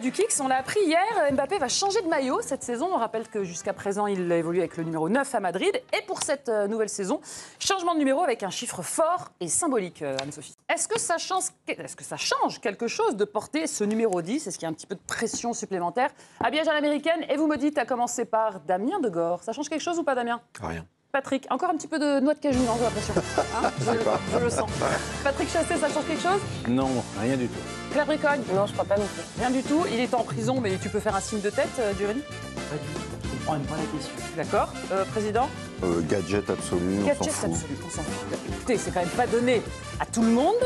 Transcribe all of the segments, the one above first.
Du Kicks, on l'a appris hier, Mbappé va changer de maillot cette saison. On rappelle que jusqu'à présent, il a évolué avec le numéro 9 à Madrid. Et pour cette nouvelle saison, changement de numéro avec un chiffre fort et symbolique, Anne-Sophie. Est-ce que ça change quelque chose de porter ce numéro 10? Est-ce qu'il y a un petit peu de pression supplémentaire? Habillage à l'américaine, et vous me dites, à commencer par Damien Degore. Ça change quelque chose ou pas, Damien? Rien. Patrick, encore un petit peu de noix de cajou, non, j'ai l'impression. Hein, je le sens. Patrick Chassé, ça change quelque chose? Non, rien du tout. Claire Bricogne? Non, je crois pas non plus. Rien du tout. Il est en prison, mais tu peux faire un signe de tête, Durini? Pas du tout. Je comprends pas la question. D'accord. Président? Gadget absolu, on Gadget s'en fout. absolu, on s'en fout. Écoutez, c'est quand même pas donné à tout le monde,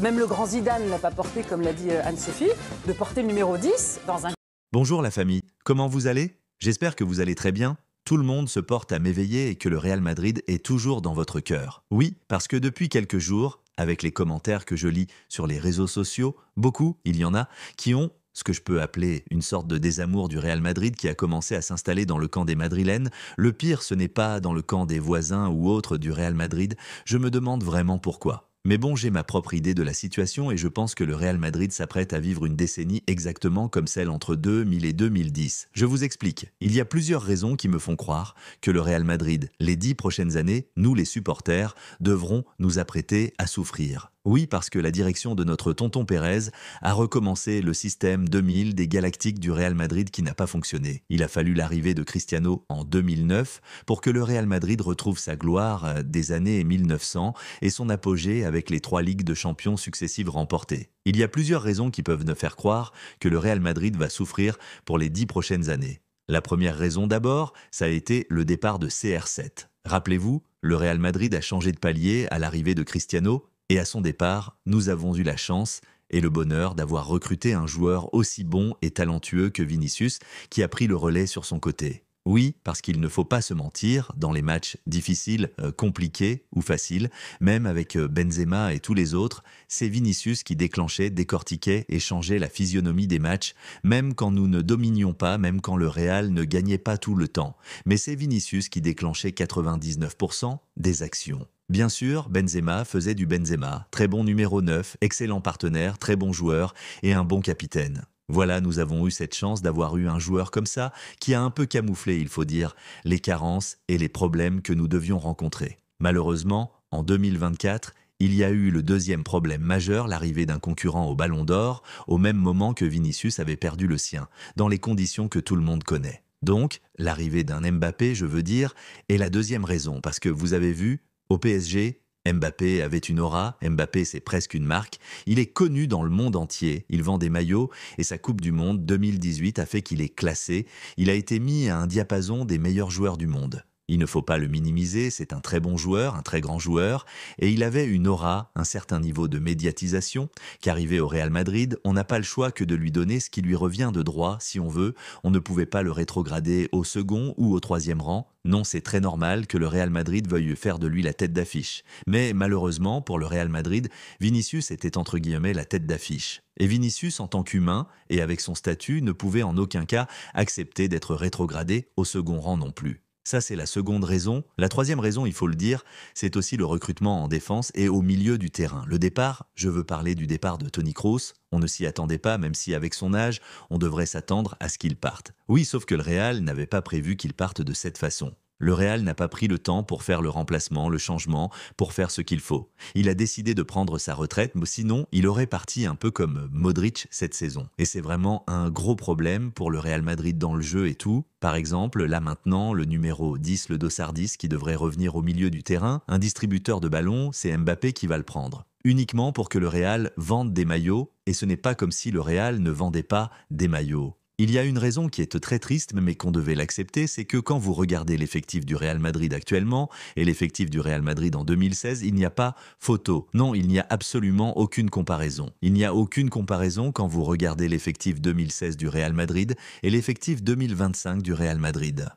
même le grand Zidane ne l'a pas porté, comme l'a dit Anne-Sophie, de porter le numéro 10 dans un... Bonjour la famille, comment vous allez? J'espère que vous allez très bien. Tout le monde se porte à m'éveiller et que le Real Madrid est toujours dans votre cœur. Oui, parce que depuis quelques jours, avec les commentaires que je lis sur les réseaux sociaux, beaucoup, il y en a, qui ont ce que je peux appeler une sorte de désamour du Real Madrid qui a commencé à s'installer dans le camp des Madrilènes. Le pire, ce n'est pas dans le camp des voisins ou autres du Real Madrid. Je me demande vraiment pourquoi. Mais bon, j'ai ma propre idée de la situation et je pense que le Real Madrid s'apprête à vivre une décennie exactement comme celle entre 2000 et 2010. Je vous explique. Il y a plusieurs raisons qui me font croire que le Real Madrid, les 10 prochaines années, nous les supporters, devront nous apprêter à souffrir. Oui, parce que la direction de notre tonton Pérez a recommencé le système 2000 des Galactiques du Real Madrid qui n'a pas fonctionné. Il a fallu l'arrivée de Cristiano en 2009 pour que le Real Madrid retrouve sa gloire des années 1900 et son apogée avec les 3 Ligues de champions successives remportées. Il y a plusieurs raisons qui peuvent nous faire croire que le Real Madrid va souffrir pour les 10 prochaines années. La première raison d'abord, ça a été le départ de CR7. Rappelez-vous, le Real Madrid a changé de palier à l'arrivée de Cristiano. Et à son départ, nous avons eu la chance et le bonheur d'avoir recruté un joueur aussi bon et talentueux que Vinicius qui a pris le relais sur son côté. Oui, parce qu'il ne faut pas se mentir, dans les matchs difficiles, compliqués ou faciles, même avec Benzema et tous les autres, c'est Vinicius qui déclenchait, décortiquait et changeait la physionomie des matchs, même quand nous ne dominions pas, même quand le Real ne gagnait pas tout le temps. Mais c'est Vinicius qui déclenchait 99% des actions. Bien sûr, Benzema faisait du Benzema, très bon numéro 9, excellent partenaire, très bon joueur et un bon capitaine. Voilà, nous avons eu cette chance d'avoir eu un joueur comme ça qui a un peu camouflé, il faut dire, les carences et les problèmes que nous devions rencontrer. Malheureusement, en 2024, il y a eu le deuxième problème majeur, l'arrivée d'un concurrent au Ballon d'Or, au même moment que Vinicius avait perdu le sien, dans les conditions que tout le monde connaît. Donc, l'arrivée d'un Mbappé, je veux dire, est la deuxième raison, parce que vous avez vu, au PSG, Mbappé avait une aura, Mbappé c'est presque une marque, il est connu dans le monde entier, il vend des maillots et sa Coupe du Monde 2018 a fait qu'il est classé, il a été mis à un diapason des meilleurs joueurs du monde. Il ne faut pas le minimiser, c'est un très bon joueur, un très grand joueur, et il avait une aura, un certain niveau de médiatisation, qu'arrivé au Real Madrid, on n'a pas le choix que de lui donner ce qui lui revient de droit, si on veut, on ne pouvait pas le rétrograder au second ou au 3e rang. Non, c'est très normal que le Real Madrid veuille faire de lui la tête d'affiche. Mais malheureusement, pour le Real Madrid, Vinicius était entre guillemets la tête d'affiche. Et Vinicius, en tant qu'humain et avec son statut, ne pouvait en aucun cas accepter d'être rétrogradé au second rang non plus. Ça, c'est la seconde raison. La troisième raison, il faut le dire, c'est aussi le recrutement en défense et au milieu du terrain. Le départ, je veux parler du départ de Toni Kroos. On ne s'y attendait pas, même si avec son âge, on devrait s'attendre à ce qu'il parte. Oui, sauf que le Real n'avait pas prévu qu'il parte de cette façon. Le Real n'a pas pris le temps pour faire le remplacement, le changement, pour faire ce qu'il faut. Il a décidé de prendre sa retraite, mais sinon, il aurait parti un peu comme Modric cette saison. Et c'est vraiment un gros problème pour le Real Madrid dans le jeu et tout. Par exemple, là maintenant, le numéro 10, le dossard 10, qui devrait revenir au milieu du terrain, un distributeur de ballons, c'est Mbappé qui va le prendre. Uniquement pour que le Real vende des maillots, et ce n'est pas comme si le Real ne vendait pas des maillots. Il y a une raison qui est très triste, mais qu'on devait l'accepter, c'est que quand vous regardez l'effectif du Real Madrid actuellement et l'effectif du Real Madrid en 2016, il n'y a pas photo. Non, il n'y a absolument aucune comparaison. Il n'y a aucune comparaison quand vous regardez l'effectif 2016 du Real Madrid et l'effectif 2025 du Real Madrid.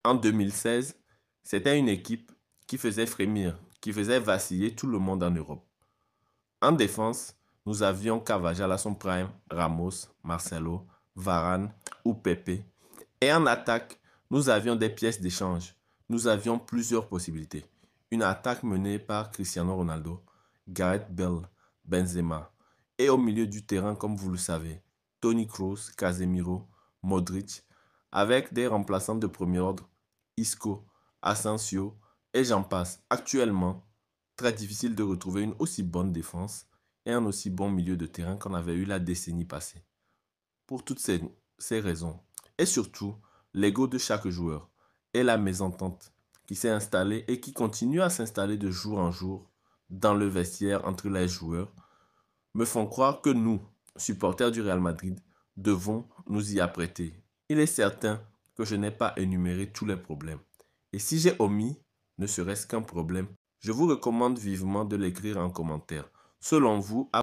En 2016, c'était une équipe qui faisait frémir, qui faisait vaciller tout le monde en Europe. En défense, nous avions Carvajal à son prime, Ramos, Marcelo, Varane ou Pepe. Et en attaque, nous avions des pièces d'échange. Nous avions plusieurs possibilités. Une attaque menée par Cristiano Ronaldo, Gareth Bale, Benzema. Et au milieu du terrain, comme vous le savez, Toni Kroos, Casemiro, Modric, avec des remplaçants de premier ordre, Isco, Asensio et j'en passe. Actuellement, très difficile de retrouver une aussi bonne défense et un aussi bon milieu de terrain qu'on avait eu la décennie passée. Pour toutes ces raisons, et surtout l'ego de chaque joueur et la mésentente qui s'est installée et qui continue à s'installer de jour en jour dans le vestiaire entre les joueurs, me font croire que nous, supporters du Real Madrid, devons nous y apprêter. Il est certain que je n'ai pas énuméré tous les problèmes. Et si j'ai omis ne serait-ce qu'un problème, je vous recommande vivement de l'écrire en commentaire. Selon vous,